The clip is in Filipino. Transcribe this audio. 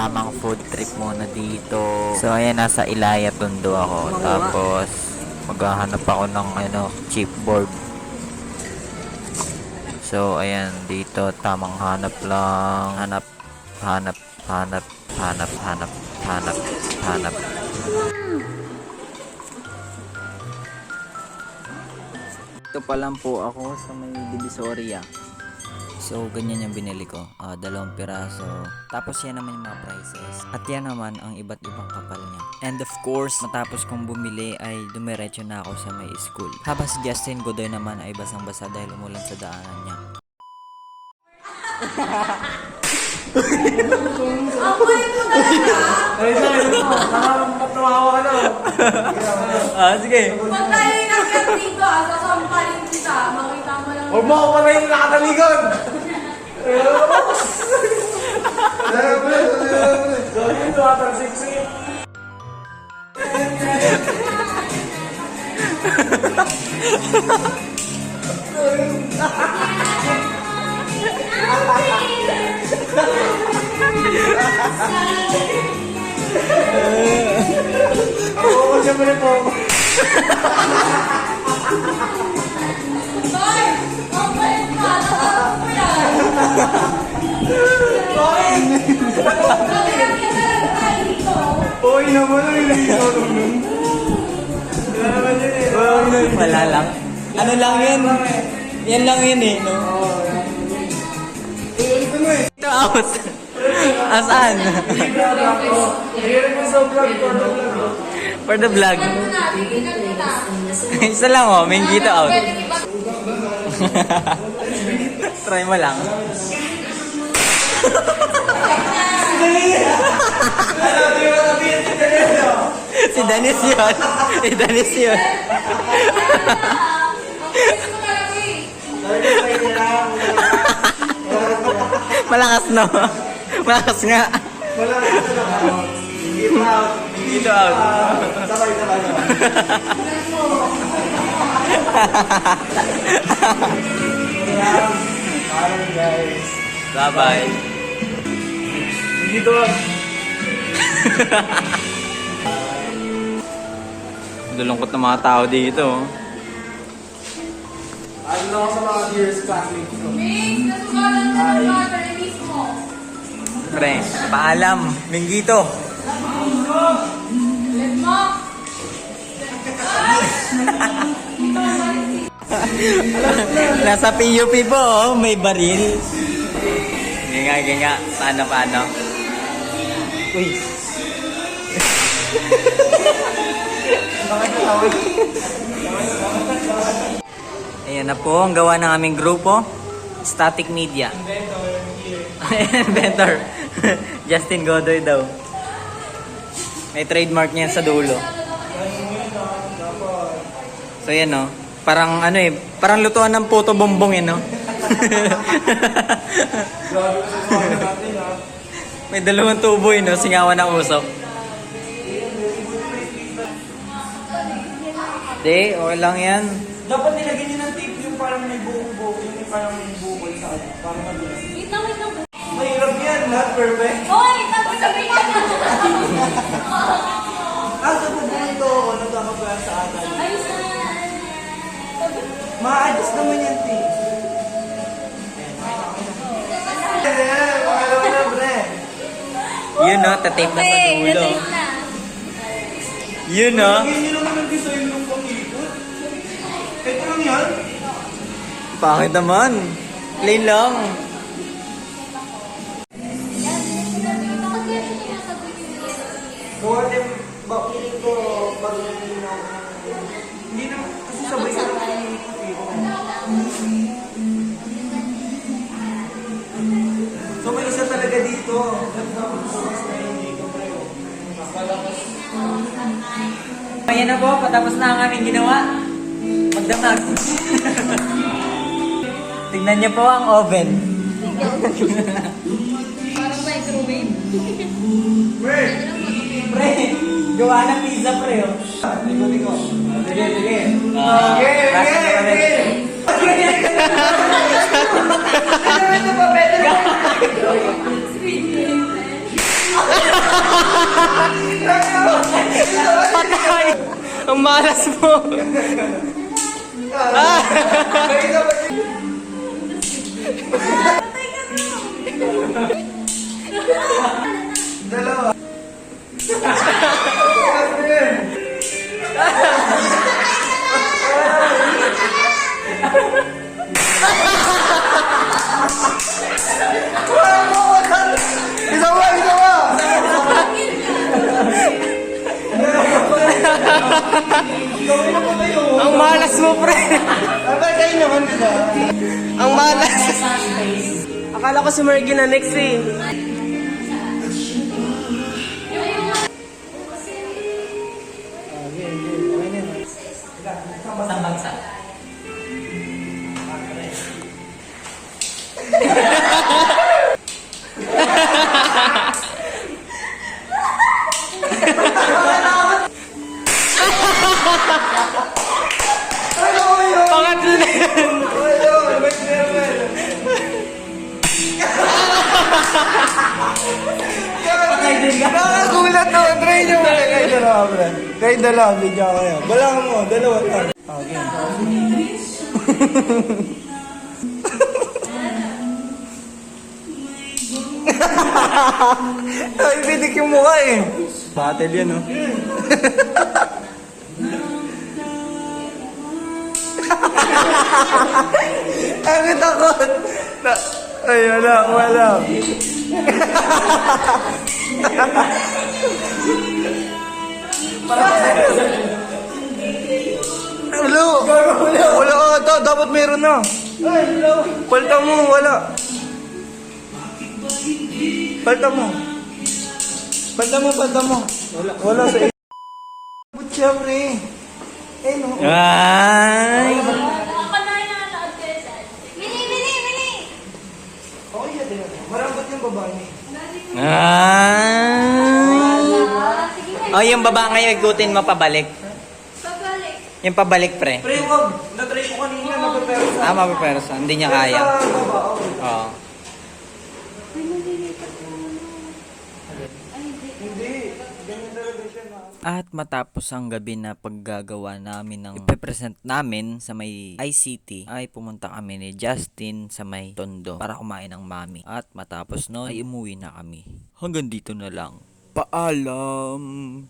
tamang food trip muna dito. So ayan, nasa Ilaya Tondo ako. Tapos maghahanap ako ng chipboard. So ayan, dito tamang hanap lang. Hanap. Ito pa lang po ako sa may Divisoria. So, ganyan yung binili ko. 2 piraso. Tapos yan naman yung mga prices. At yan naman ang iba't ibang kapal niya. And of course, matapos kong bumili ay dumiretso na ako sa may school. Habang si Justin Godoy naman ay basang-basa dahil umulan sa daanan niya. Sige. Pag tayo inakyat dito, sasampalin kita. Makita mo lang. Huwag mo ako pala yung nakatalikod! Gawin ito atang siksi. Oo, siyempre po. Hoy! Mapalit ka! Nakakap mo yan! Nakakap kita lang tayo dito. Uy naman ang ilito nun. Wala naman yun eh. Wala lang. Ano lang yun? Yan lang yun eh, no? Ito mo eh. Ito out. Asaan? Hirin mo sa vlog ko. For the vlog. Ano natin, kita. Isa lang oh, Mengito out. Pwede iba. Try mo lang. Si Dennis yun. Si Dennis yun. Mapalit mo talaga eh. Malakas no? Malakas nga. Wala na ito na out. Mengito out. Sabay. Parang guys. Bye-bye. Dito lang. Lulungkot ng mga tao dito. Ano lang ako sa mga dearest classmates ko. Mix, nasugalan mo ng mga release mo. Pre, paalam. Mengito. Let mo. Nasa PUP po, oh, may baril. Ganyan. Paano? Uy. Ayan na po, ang gawa ng aming grupo. Static Media. Inventor. Justin Godoy daw. May trademark niya sa dulo. So yan no. Parang parang lutuan ng puto bombong no. May 2 tubo no, singawan ng usok. Di, okay lang yan. Dapat nilagyan niyo ng tape yung parang may buko-buko. Yung parang may buko sa atin. Parang mabilis. Wait lang. Mahirap yan, not perfect. Hoy! Tapos sabihin ka na. Sa pupunto ako, nagkakapaya sa atin. Ayos na. Ma-adjust naman yan, tape. Pakalawa na, bre. Yun no, tatape na sa dulo. Yun no. Lagyan niyo naman ang design ng pang-ikot. Ito lang yan. Pangit naman. Plain lang. Gawa din, feeling ko, pag hindi na, kasi sabay ka lang pang-ikot eh. So may isa talaga dito. Ayan na po, patapos na ang aming ginawa. Magdamag. Tignan niyo po ang oven. Parang microwave. Pre! Pre, gawa ng pizza pre oh. Ligo. Sige. Patay! Ang malas mo! Dalawa. Isa pa, isa pa! Gawin na po kayo. Ang malas mo, pre! Abay, kayo naman sila. Ang malas! Akala ko si Mergy na next eh. Pangatlo na yan! Nakagulat to. Try nyo. Try dalawa, bro. Try dalawa. Bigyan ko kayo. Balang mo. Dalawa lang. Okay. Ay, pitik yung mukha eh. Battle yan, oh. Ang takot. Ay, wala, wala. Hello? Wala ka ata. Dapat meron na. Palta mo, wala. Palta mo. Palta mo, palta mo. Wala sa iyo. Butya, pre. Eh, no. Ay! Ako na yung nanonood kayo saan. Mili! Okay, yan din. Marambot yung babae. Ay! Sige na. Oh, yung baba ngayon, igutin mo pabalik. Pabalik. Yung pabalik, pre. Pre, wag. Na-try ko kanina. Napapero sa... Ah, mapapersa. Hindi niya kaya. Sa baba, okay. Oo. Hindi. Ganyan talaga siya na. At matapos ang gabi na paggagawa namin ng ipepresent namin sa may ICT, ay pumunta kami ni Justin sa may Tondo para kumain ng mami. At matapos nun ay umuwi na kami. Hanggang dito na lang. Paalam!